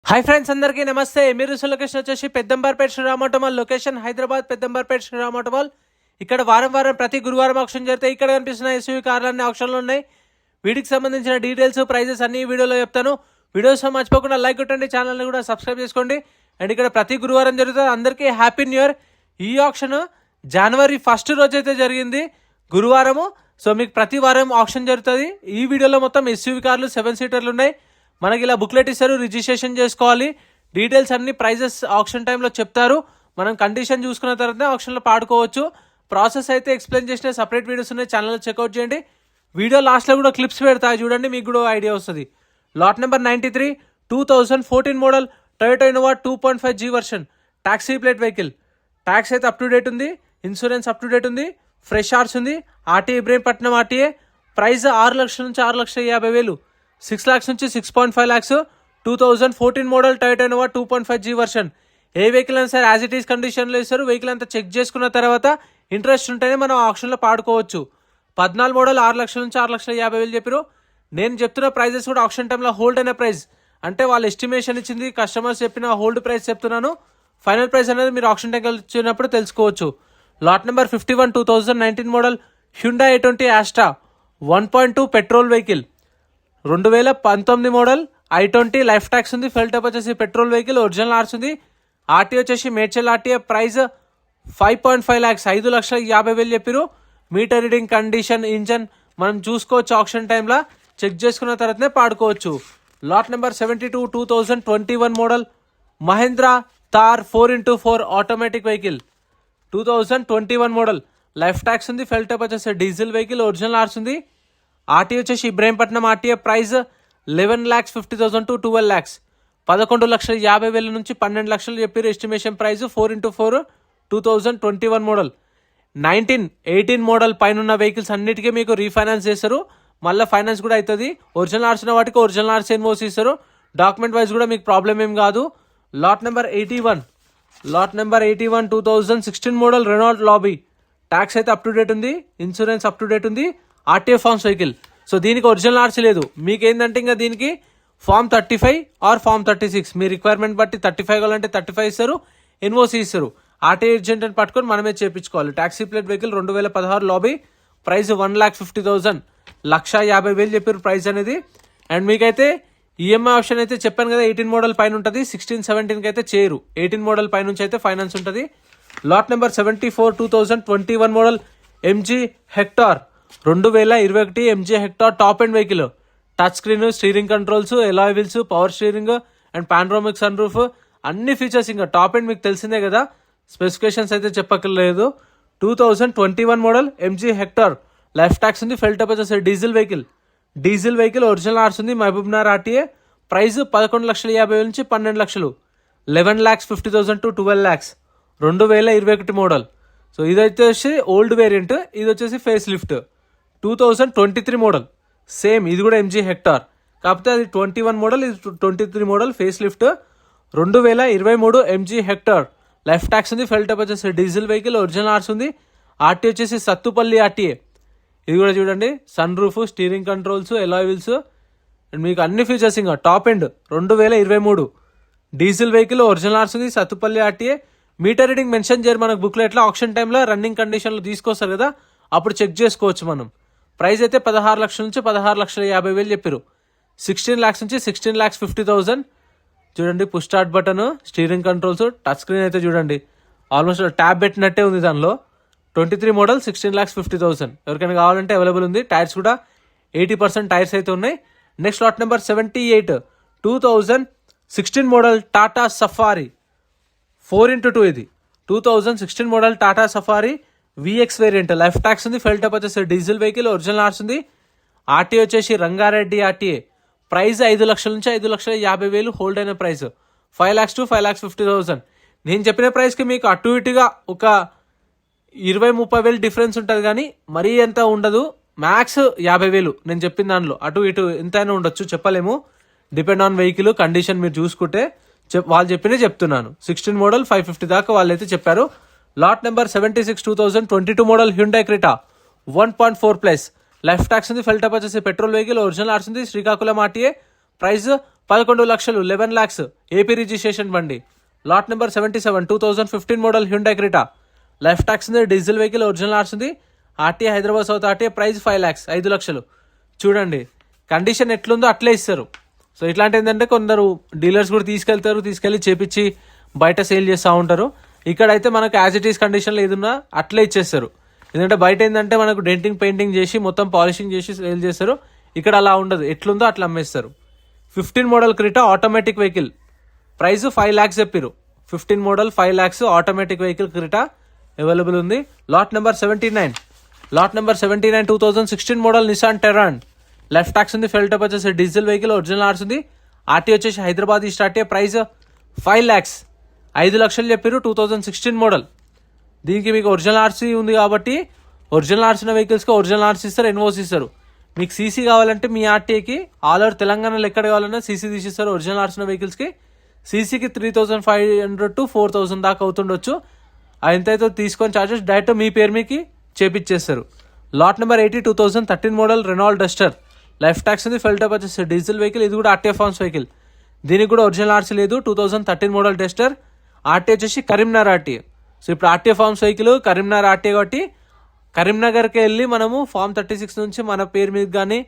Hi friends, అందరికీ నమస్తే. మీరు లొకేషన్ వచ్చేసి Peddamberpet Sriram auto mall location Hyderabad Peddamberpet Sriram auto mall. ఇక్కడ వారం ప్రతి గురువారం ఆప్షన్ జరుగుతాయి. ఇక్కడ కనిపిస్తున్న ఎస్యూవీ కార్లన్నీ ఆప్షన్లు ఉన్నాయి. వీటికి సంబంధించిన డీటెయిల్స్, ప్రైజెస్ అన్ని వీడియోలో చెప్తాను. వీడియోస్ మర్చిపోకుండా లైక్ కొట్టండి, ఛానల్ని కూడా సబ్స్క్రైబ్ చేసుకోండి. అండ్ ఇక్కడ ప్రతి గురువారం జరుగుతుంది. అందరికీ హ్యాపీ న్యూ ఇయర్. ఈ ఆప్షన్ జనవరి 1 రోజు అయితే జరిగింది, గురువారము. సో మీకు ప్రతి వారం ఆప్షన్ జరుగుతుంది. ఈ వీడియోలో మొత్తం ఎస్యూవీ కార్లు 7 సీటర్లు ఉన్నాయి. మనకి ఇలా బుక్లెట్ ఇస్తారు, రిజిస్ట్రేషన్ చేసుకోవాలి. డీటెయిల్స్ అన్ని ప్రైజెస్ ఆప్షన్ టైంలో చెప్తారు. మనం కండిషన్ చూసుకున్న తర్వాత ఆప్షన్లో పాడుకోవచ్చు. ప్రాసెస్ అయితే ఎక్స్ప్లెయిన్ చేసిన సపరేట్ వీడియోస్ ఉన్నాయి, ఛానల్లో చెక్అవుట్ చేయండి. వీడియో లాస్ట్లో కూడా క్లిప్స్ పెడతాయి, చూడండి, మీకు కూడా ఐడియా వస్తుంది. Lot number 93 2014 model Toyota Innova 2.5G version, taxi plate vehicle. Tax అయితే అప్ టు డేట్ ఉంది, ఇన్సూరెన్స్ అప్ టు డేట్ ఉంది, ఫ్రెష్ ఆర్స్ ఉంది. RTA Ibrahimpatnam RTA. ప్రైస్ 6 లక్షల నుంచి 6,50,000, 6 lakhs నుంచి 6.5 lakhs. 2014 model Toyota Innova 2.5G version. ఏ వెహికల్ అయినా సరే యాజ్ ఇట్ ఈస్ కండిషన్లో ఇస్తారు. వెహికల్ అంతా చెక్ చేసుకున్న తర్వాత ఇంట్రెస్ట్ ఉంటేనే మనం ఆప్షన్లో పాడుకోవచ్చు. 14 మోడల్ 6 లక్షల నుంచి 6,50,000 చెప్పారు. నేను చెప్తున్న ప్రైజెస్ కూడా ఆప్షన్ టైంలో హోల్డ్ అయిన ప్రైస్, అంటే వాళ్ళు ఎస్టిమేషన్ ఇచ్చింది, కస్టమర్స్ చెప్పిన హోల్డ్ ప్రైస్ చెప్తున్నాను. ఫైనల్ ప్రైస్ అనేది మీరు ఆప్షన్ టైంకి వచ్చినప్పుడు తెలుసుకోవచ్చు. Lot number 51 2019 model Hyundai i20 Asta 1.2 petrol vehicle. 2019 model i20 life tax ఉంది. ఫెల్ టైప్ వచ్చేసి పెట్రోల్ వెహికల్, ఒరిజినల్ ఆర్స్ ఉంది. ఆర్టీ వచ్చేసి మేడ్చల్ ఆర్టీఏ. ప్రైస్ 5.5 lakhs, 5,50,000 చెప్పారు. మీటర్ రీడింగ్, కండిషన్, ఇంజన్ మనం చూసుకోవచ్చు. ఆప్షన్ టైంలో చెక్ చేసుకున్న తర్వాతనే పాడుకోవచ్చు. Lot number 72 2021 model Mahindra Thar 4x4 automatic vehicle. 2021 model life tax ఉంది. ఫెల్ టైప్ వచ్చేసి డీజిల్ వెహికల్, ఒరిజినల్ ఆర్స్ ఉంది. ఆర్టీ వచ్చేసి Ibrahimpatnam RTA. Price 11,50,000 to 12 lakhs, 11,50,000 నుంచి 12 లక్షలు చెప్పారు estimation price. 4x4 2021 model. 18 model పైన ఉన్న వెహికల్స్ అన్నిటికీ మీకు రీఫైనాన్స్ చేస్తారు, మళ్ళీ ఫైనాన్స్ కూడా అవుతుంది. ఒరిజినల్ ఆర్స్ ఉన్న వాటికి ఒరిజినల్ ఆర్స్ ఎన్ఓసి ఇస్తారు. డాక్యుమెంట్ వైజ్ కూడా మీకు ప్రాబ్లం ఏం కాదు. లాట్ నెంబర్ 81 2016 మోడల్ రెనాల్ట్ లాబీ. ట్యాక్స్ అయితే అప్ టు డేట్ ఉంది, ఇన్సూరెన్స్ అప్ టు డేట్ ఉంది. RTA forms vehicle. సో దీనికి ఒరిజినల్ ఆర్స్ లేదు. మీకు ఏంటంటే ఇంకా దీనికి ఫామ్ 35 ఆర్ ఫామ్ 36, మీ రిక్వైర్మెంట్ బట్టి 35 కావాలంటే 35 ఇస్తారు, ఎన్ఓసి ఇస్తారు. ఆర్టీఏ ఏజెంట్ అని పట్టుకొని మనమే చేయించుకోవాలి. Taxi plate vehicle 2016 lobby. Price 1,50,000, 1,50,000 చెప్పారు ప్రైస్ అనేది. అండ్ మీకైతే ఈఎంఐ ఆప్షన్ అయితే చెప్పాను కదా, 18 మోడల్ పైన ఉంటుంది. 16, 17 అయితే చేయరు. 18 మోడల్ పై నుంచి అయితే ఫైనాన్స్ ఉంటుంది. Lot number 74 2021 model MG Hector 2021 MG Hector top end vehicle. Touch screen, steering controls, alloy wheels, power steering and panoramic sunroof, అన్ని ఫీచర్స్. ఇంకా టాప్ అండ్ మీకు తెలిసిందే కదా, స్పెసిఫికేషన్స్ అయితే చెప్పక్కర్లేదు. 2021 model MG Hector life tax ఉంది. Fuel type వచ్చేసి diesel vehicle, original ఆర్స్ ఉంది. మహబూబ్నగర్ ఆర్టీఏ. ప్రైస్ 11,50,000 నుంచి 12 లక్షలు, 11,50,000 to 12 lakhs. 2021 మోడల్. సో ఇదైతే వచ్చి ఓల్డ్ వేరియంట్, ఇది వచ్చేసి ఫేస్ లిఫ్ట్. 2023 మోడల్ సేమ్, ఇది కూడా ఎంజీ హెక్టార్, కాకపోతే అది 21 మోడల్, ఇది 23 model facelift. 2023 MG Hector life tax ఉంది. ఫెల్ టైప్ వచ్చేసి డీజిల్ వెహికల్, ఒరిజినల్ ఆర్స్ ఉంది. ఆర్టీ వచ్చేసి సత్తుపల్లి ఆర్టీఏ. ఇది కూడా చూడండి, sunroof, steering controls, alloy wheels and మీకు అన్ని ఫీచర్స్. ఇంకా top end 2023 diesel vehicle, original ఆర్స్ ఉంది. Sathupalli RTA. Meter reading mention చేయరు మనకు బుక్లెట్లో. ఆప్షన్ టైంలో రన్నింగ్ కండిషన్లో తీసుకొస్తారు కదా, అప్పుడు చెక్ చేసుకోవచ్చు మనం. ప్రైస్ అయితే 16 లక్షల నుంచి 16,50,000 చెప్పారు. 16 lakhs నుంచి 16,50,000. చూడండి, push start button, steering controls, touch screen అయితే చూడండి, ఆల్మోస్ట్ ట్యాబ్ పెట్టినట్టే ఉంది దానిలో. 23 మోడల్ 16,50,000. ఎవరికైనా కావాలంటే అవైలబుల్ ఉంది. టైర్స్ కూడా 80% టైర్స్ అయితే ఉన్నాయి. Next lot number 78 2016 model Tata safari 4x2. ఇది 2016 model Tata safari vx variant. Life tax ఉంది. ఫెల్ టైప్ వచ్చేసి డీజిల్ వెహికల్, ఒరిజినల్ ఆర్స్ ఉంది. ఆర్టీ వచ్చేసి రంగారెడ్డి ఆర్టీఏ. ప్రైస్ 5 లక్షల నుంచి 5,50,000 హోల్డ్ అయిన ప్రైస్. 5 lakhs to 5,50,000. నేను చెప్పిన ప్రైస్కి మీకు అటు ఇటుగా ఒక 20-30,000 డిఫరెన్స్ ఉంటుంది, కానీ మరీ ఎంత ఉండదు. మ్యాక్స్ 50,000 నేను చెప్పిన దానిలో. అటు ఇటు ఎంతైనా ఉండొచ్చు, చెప్పలేము. డిపెండ్ ఆన్ వెహికల్ కండిషన్ మీరు చూసుకుంటే. వాళ్ళు చెప్పినే చెప్తున్నాను. 16 మోడల్ 550 దాకా వాళ్ళైతే చెప్పారు. Lot number 76 2022 model Hyundai Creta 1.4+. Life tax ఉంది. ఫెల్ టైప్ వచ్చేసి పెట్రోల్ వెహికల్, ఒరిజినల్ ఆర్స్ ఉంది. శ్రీకాకుళం ఆర్టీఏ. ప్రైస్ 11 లక్షలు 11 lakhs ఏపీ రిజిస్ట్రేషన్ బండి. Lot number 77 2015 model Hyundai Creta. Life tax ఉంది, డీజిల్ వెహికల్, ఒరిజినల్ ఆర్స్ ఉంది, RTA Hyderabad south RTA, price 5 lakhs 5 లక్షలు. చూడండి condition ఎట్లుందో అట్లే ఇస్తారు. సో ఇట్లాంటి ఏంటంటే కొందరు డీలర్స్ కూడా తీసుకెళ్ళి చేపించి బయట సేల్ చేస్తూ ఉంటారు. ఇక్కడైతే మనకు యాజ్ ఇట్ ఈస్ కండిషన్లో ఏదున్నా అట్లే ఇచ్చేస్తారు. ఎందుకంటే బయట ఏంటంటే మనకు డెంటింగ్ పెయింటింగ్ చేసి మొత్తం పాలిషింగ్ చేసి సేల్ చేస్తారు. ఇక్కడ అలా ఉండదు, ఎట్లుందో అట్లా అమ్మేస్తారు. 15 model Creta automatic vehicle, price 5 lakhs చెప్పారు. 15 model 5 lakhs automatic vehicle Creta available ఉంది. Lot number 79 2016 model Nissan Terrano. Left tax ఉంది, ఫెల్ టప్ వచ్చేసి డీజిల్ వెహికల్, ఒరిజినల్ ఆర్స్ ఉంది, ఆర్టీ వచ్చేసి హైదరాబాద్ స్టార్ట్ అయ్యే, ప్రైస్ 5 lakhs 5 లక్షలు చెప్పారు. 2016 మోడల్. దీనికి మీకు ఒరిజినల్ ఆర్సీ ఉంది కాబట్టి ఒరిజినల్ ఆర్సీ ఉన్న వెహికల్స్కి ఒరిజినల్ ఆర్సీ ఇస్తారు, ఎన్ఓసి ఇస్తారు. మీకు సీసీ కావాలంటే మీ ఆర్టీఏకి ఆల్ ఓవర్ తెలంగాణలో ఎక్కడ కావాలన్నా సీసీ తీసిస్తారు. ఒరిజినల్ ఆర్సీ ఉన్న వెహికల్స్కి సీసీకి 3,500 to 4,000 దాకా అవుతుండొచ్చు. ఎంతైతే తీసుకొని చార్జెస్ డైరెక్ట్ మీ పేరు మీకు చేపిచ్చేస్తారు. Lot number 80 2013 model Renault Duster. Life tax ఉంది, ఫెల్ టప్ వచ్చేసి డీజిల్ వెహికల్, ఇది కూడా ఆర్టీఏ ఫార్మ్స్ వెహికల్. దీనికి కూడా ఒరిజినల్ ఆర్సీ లేదు. 2013 మోడల్ డస్టర్. ఆర్టీఏ వచ్చేసి కరీంనగర్ ఆర్టీఏ. సో ఇప్పుడు RTA forms vehicle Karimnagar RTA కాబట్టి కరీంనగర్కి వెళ్ళి మనము ఫామ్ 36 నుంచి మన పేరు మీద కానీ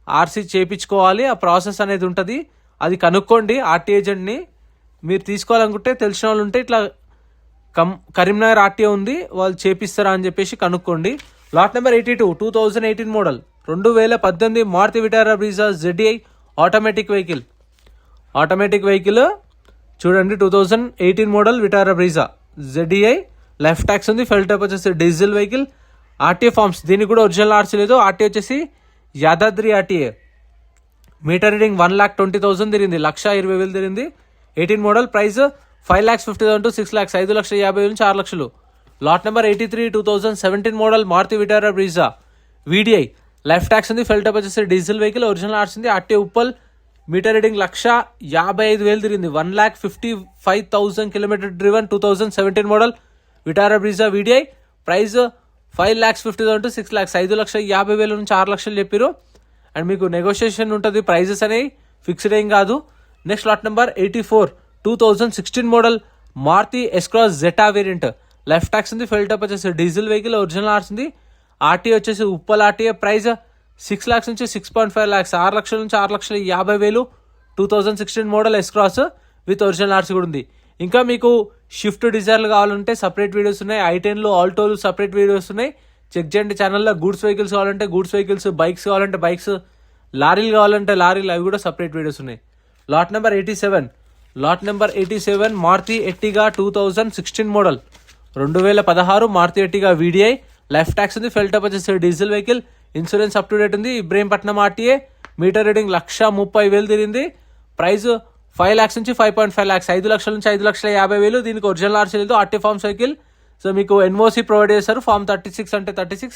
ఆర్సీ చేయించుకోవాలి. ఆ ప్రాసెస్ అనేది ఉంటుంది, అది కనుక్కోండి ఆర్టీ ఏజెంట్ని. మీరు తీసుకోవాలనుకుంటే తెలిసిన వాళ్ళు ఉంటే ఇట్లా కరీంనగర్ ఆర్టీఏ ఉంది, వాళ్ళు చేపిస్తారా అని చెప్పేసి కనుక్కోండి. Lot number 82 2018 model 2018 Maruti Vitara Brezza ZDI automatic vehicle. చూడండి 2018 model Vitara Brezza ZDI. Left tax ఉంది, ఫెల్ టైప్ వచ్చేసి డీజిల్ వెహికల్, ఆర్టీఏ ఫార్మ్స్. దీనికి కూడా ఒరిజినల్ ఆర్సీ లేదు. ఆర్టీఏ వచ్చేసి యాదాద్రి ఆర్టీఏ. మీటర్ రీడింగ్ 1,20,000 తిరిగింది, 1,20,000 తిరిగింది. 18 మోడల్, ప్రైస్ 5,50,000 to 6 lakhs 5,50,000 నుంచి 6 లక్షలు. Lot number 83 2017 model Maruti Vitara Brezza VDI. Life tax ఉంది, ఫెల్ టైప్ వచ్చేసి డీజిల్ వెహికల్, ఒరిజినల్ ఆర్సీ ఉంది, ఆర్టీఏ ఉప్పల్. మీటర్ రీడింగ్ 1,55,000 తిరిగింది, 1,55,000 kilometre driven. 2017 model Vitara Brezza VDI. Price 5,50,000 to 6 lakhs 5,50,000 నుంచి 6 లక్షలు చెప్పారు. అండ్ మీకు నెగోషియేషన్ ఉంటుంది, ప్రైజెస్ అనేవి ఫిక్స్డ్ ఏం కాదు. Next lot number 84 2016 model Maruti S Cross Zeta variant. Life tax ఉంది, ఫెల్ టప్ వచ్చేసి డీజిల్ వెహికల్, ఒరిజినల్ ఆర్స్ ఉంది, ఆర్టీఏ వచ్చేసి ఉప్పల్ ఆర్టీఏ. ప్రైస్ 6 lakhs నుంచి 6.5 lakhs 6 లక్షల నుంచి 6,50,000. 2016 model S-Cross with original RC కూడా ఉంది. ఇంకా మీకు షిఫ్ట్ డిజైర్లు కావాలంటే సపరేట్ వీడియోస్ ఉన్నాయి, I10లు ఆల్టోలు సపరేట్ వీడియోస్ ఉన్నాయి, చెక్ చేయండి ఛానల్లో. గూడ్స్ వెహికల్స్ కావాలంటే గూడ్స్ వెహికల్స్, బైక్స్ కావాలంటే బైక్స్, లారీలు కావాలంటే లారీలు, అవి కూడా సపరేట్ వీడియోస్ ఉన్నాయి. Lot number 87 Maruti Ertiga 2016 model 2016 Maruti Ertiga VDI. Life tax ఉంది, ఫెల్ టప్ వచ్చేసి diesel vehicle, insurance up to date ఉంది, ఇబ్రహీంపట్నం ఆర్టీఏ. మీటర్ రీడింగ్ 1,30,000 తిరిగింది. ప్రైస్ 5 lakhs నుంచి 5.5 lakhs 5 లక్షల నుంచి 5,50,000. దీనికి ఒరిజినల్ ఆర్సీ లేదు, ఆర్టీ ఫార్మ్స్ వెహికల్. సో మీకు ఎన్ఓసి ప్రొవైడ్ చేస్తారు. ఫామ్ 36 అంటే 36,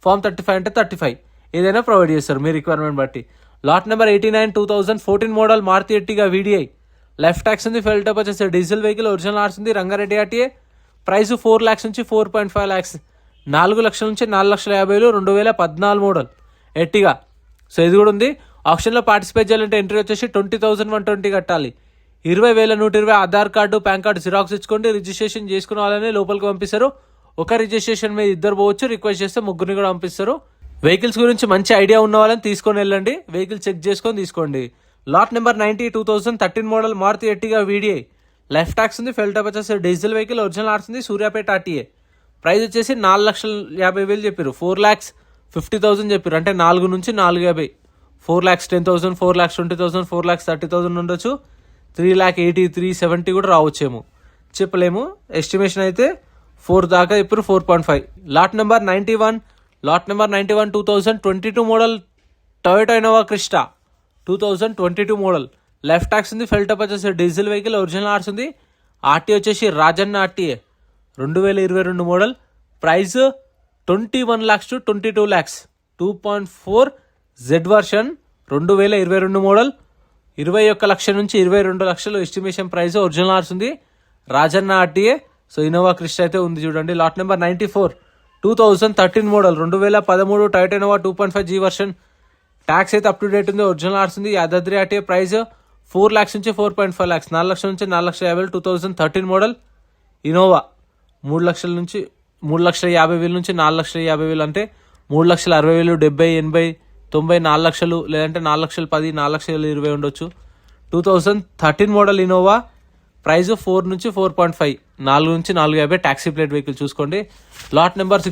ఫామ్ 35 అంటే 35, ఏదైనా ప్రొవైడ్ చేస్తారు మీ రిక్వైర్మెంట్ బట్టి. Lot number 89 2014 model Maruti Ertiga VDI. Left tax ఉంది, ఫెల్ టప్ వచ్చేసి డీజిల్ వెహికల్, ఒరిజినల్ ఆర్సీ ఉంది, రంగారెడ్డి ఆర్టీఏ. ప్రైస్ 4 lakhs నుంచి 4.5 lakhs 4 లక్షల నుంచి 4,50,000. 2014 మోడల్ ఎర్టిగా. సో ఇది కూడా ఉంది. ఆప్షన్లో పార్టిసిపేట్ చేయాలంటే ఎంట్రీ వచ్చేసి 20,120 కట్టాలి. 20,120 Aadhaar card, PAN card Xerox ఇచ్చుకోండి. రిజిస్ట్రేషన్ చేసుకున్న వాళ్ళని లోపలికి పంపిస్తారు. ఒక రిజిస్ట్రేషన్ మీద 2 పోవచ్చు, రిక్వెస్ట్ చేస్తే 3 కూడా పంపిస్తారు. వెహికల్స్ గురించి మంచి ఐడియా ఉన్న వాళ్ళని తీసుకొని వెళ్ళండి, వెహికల్ చెక్ చేసుకొని తీసుకోండి. Lot number 90 2013 model Maruti Ertiga VDI. Life tax ఉంది, ఫెల్ టప్ వచ్చేసి డీజిల్ వెహికల్, ఒరిజినల్ ఆర్సీ ఉంది, సూర్యాపేట ఆర్టీఏ. ప్రైస్ వచ్చేసి 4,50,000 చెప్పారు. 4,50,000 చెప్పారు, అంటే 4 నుంచి 4,50,000. 4,10,000 4,20,000 4,30,000 ఉండొచ్చు. 3,80,000 3,70,000 కూడా రావచ్చేమో, చెప్పలేము. ఎస్టిమేషన్ అయితే 4 దాకా చెప్పారు, 4.5. Lot number 91 2022 model Toyota Innova Crysta 2022 model. Left tax ఉంది, ఫెల్ టప్ వచ్చేసి డీజిల్ వెహికల్, ఒరిజినల్ ఆర్సీ ఉంది, ఆర్టీ వచ్చేసి Rajanna RTA. 2022 model. Price 21 lakhs to 22 lakhs 2.4 Z version. 2022 model. 21 లక్షల నుంచి 22 లక్షలు ఎస్టిమేషన్ ప్రైస్. ఒరిజినల్ ఆర్స్ ఉంది, Rajanna RTA. So Innova Crysta అయితే ఉంది చూడండి. Lot number 94 2013 model 2013 Toyota Innova 2.5 G version. Tax అయితే అప్ టు డేట్ ఉంది, ఒరిజినల్ ఆర్స్ ఉంది, యాదాద్రి ఆర్టీఏ. ప్రైస్ 4 lakhs నుంచి 4.5 lakhs, 4 లక్షల నుంచి 4,50,000 2013 మోడల్ ఇనోవా 3 లక్షల నుంచి 3,50,000 నుంచి 4,50,000 అంటే 3,60,000, 70, 80, 90, 4 లక్షలు లేదంటే 4,10,000, 4,20,000 ఉండొచ్చు. 2013 మోడల్ ఇనోవా ప్రైస్ 4 నుంచి 4.5, 4 నుంచి 4,50 ట్యాక్సీ ప్లేట్ వెహికల్ చూసుకోండి. Lot number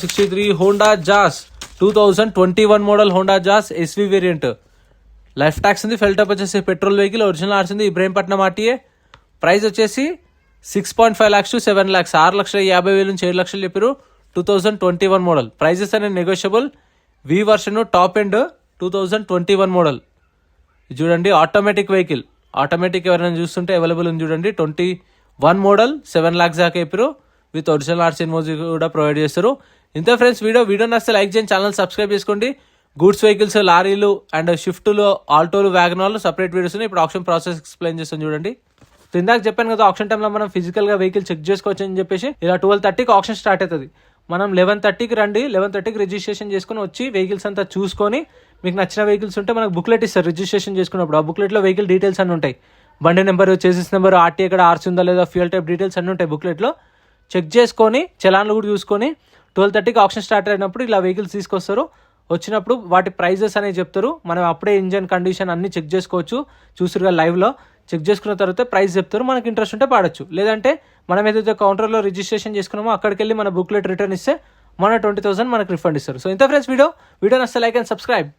63 Honda Jazz 2021 model Honda Jazz SV variant. Life tax ఉంది, ఫెల్టప్ వచ్చేసి పెట్రోల్ వెహికల్, ఒరిజినల్ ఆర్స్ ఉంది, ఇబ్రహీంపట్నం ఆర్టీఏ. ప్రైస్ వచ్చేసి 6.5 lakhs to 7 lakhs, 6,50,000 నుంచి 7 లక్షలు చెప్పారు. 2021 మోడల్. ప్రైజెస్ అనేది నెగోషియబుల్. వి వర్షన్ టాప్ ఎండ్ 2021 మోడల్. చూడండి ఆటోమేటిక్ వెహికల్, ఆటోమేటిక్ ఎవరైనా చూస్తుంటే అవైలబుల్ ఉంది చూడండి. 21 మోడల్ 7 lakhs దాకా చెప్పారు. విత్ ఒరిజినల్ ఆర్స్ ఇన్వోజ్ కూడా ప్రొవైడ్ చేస్తారు. ఇంతే ఫ్రెండ్స్ వీడియో నచ్చితే లైక్ చేయండి, ఛానల్ సబ్స్క్రైబ్ చేసుకోండి. గూడ్స్ వెహికల్స్, లారీలు అండ్ షిఫ్ట్లు, ఆల్టోలు, వ్యాగనార్లు సపరేట్ వీడియోస్ ఉన్నాయి. ఇప్పుడు ఆప్షన్ ప్రాసెస్ ఎక్స్ప్లెయిన్ చేస్తాను చూడండి. సో ఇందాక చెప్పాను కదా ఆప్షన్ టైంలో మనం ఫిజికల్గా వెహికల్ చెక్ చేసుకోవచ్చు అని చెప్పేసి. ఇలా 12:30కి ఆప్షన్ స్టార్ట్ అవుతుంది. మనం 11:30కి రండి, 11:30కి రిజిస్ట్రేషన్ చేసుకుని వచ్చి వెహికల్స్ అంతా చూసుకొని మీకు నచ్చిన వెహికల్స్ ఉంటే మనకు బుక్లెట్ ఇస్తారు రిజిస్ట్రేషన్ చేసుకున్నప్పుడు. ఆ బుక్లెట్లో వెహికల్ డీటెయిల్స్ అన్నీ ఉంటాయి. బండి నెంబర్, చేసిస్ నెంబర్, ఆర్టీ ఎక్కడ ఆర్సీ ఉందా లేదా, ఫ్యూయల్ టైప్ డీటెయిల్స్ అన్నీ ఉంటాయి బుక్లెట్లో. చెక్ చేసుకొని చలాన్లు కూడా చూసుకొని 12:30కి ఆప్షన్ స్టార్ట్ అయినప్పుడు ఇలా వెహికల్స్ తీసుకొస్తారు. వచ్చినప్పుడు వాటి ప్రైజెస్ అనేవి చెప్తారు. మనం అప్పుడే ఇంజన్ కండిషన్ అన్ని చెక్ చేసుకోవచ్చు. చూసారుగా లైవ్లో చెక్ చేసుకున్న తర్వాత ప్రైస్ చెప్తారు. మనకి ఇంట్రెస్ట్ ఉంటే పాడొచ్చు. లేదంటే మనం ఏదైతే కౌంటర్లో రిజిస్ట్రేషన్ చేసుకున్నామో అక్కడికి వెళ్ళి మన బుక్లెట్ రిటర్న్ ఇస్తే మన 20,000 మనకు రిఫండ్ ఇస్తారు. సో ఇంత ఫ్రెండ్స్ వీడియో నచ్చితే లైక్ అండ్ సబ్స్క్రైబ్.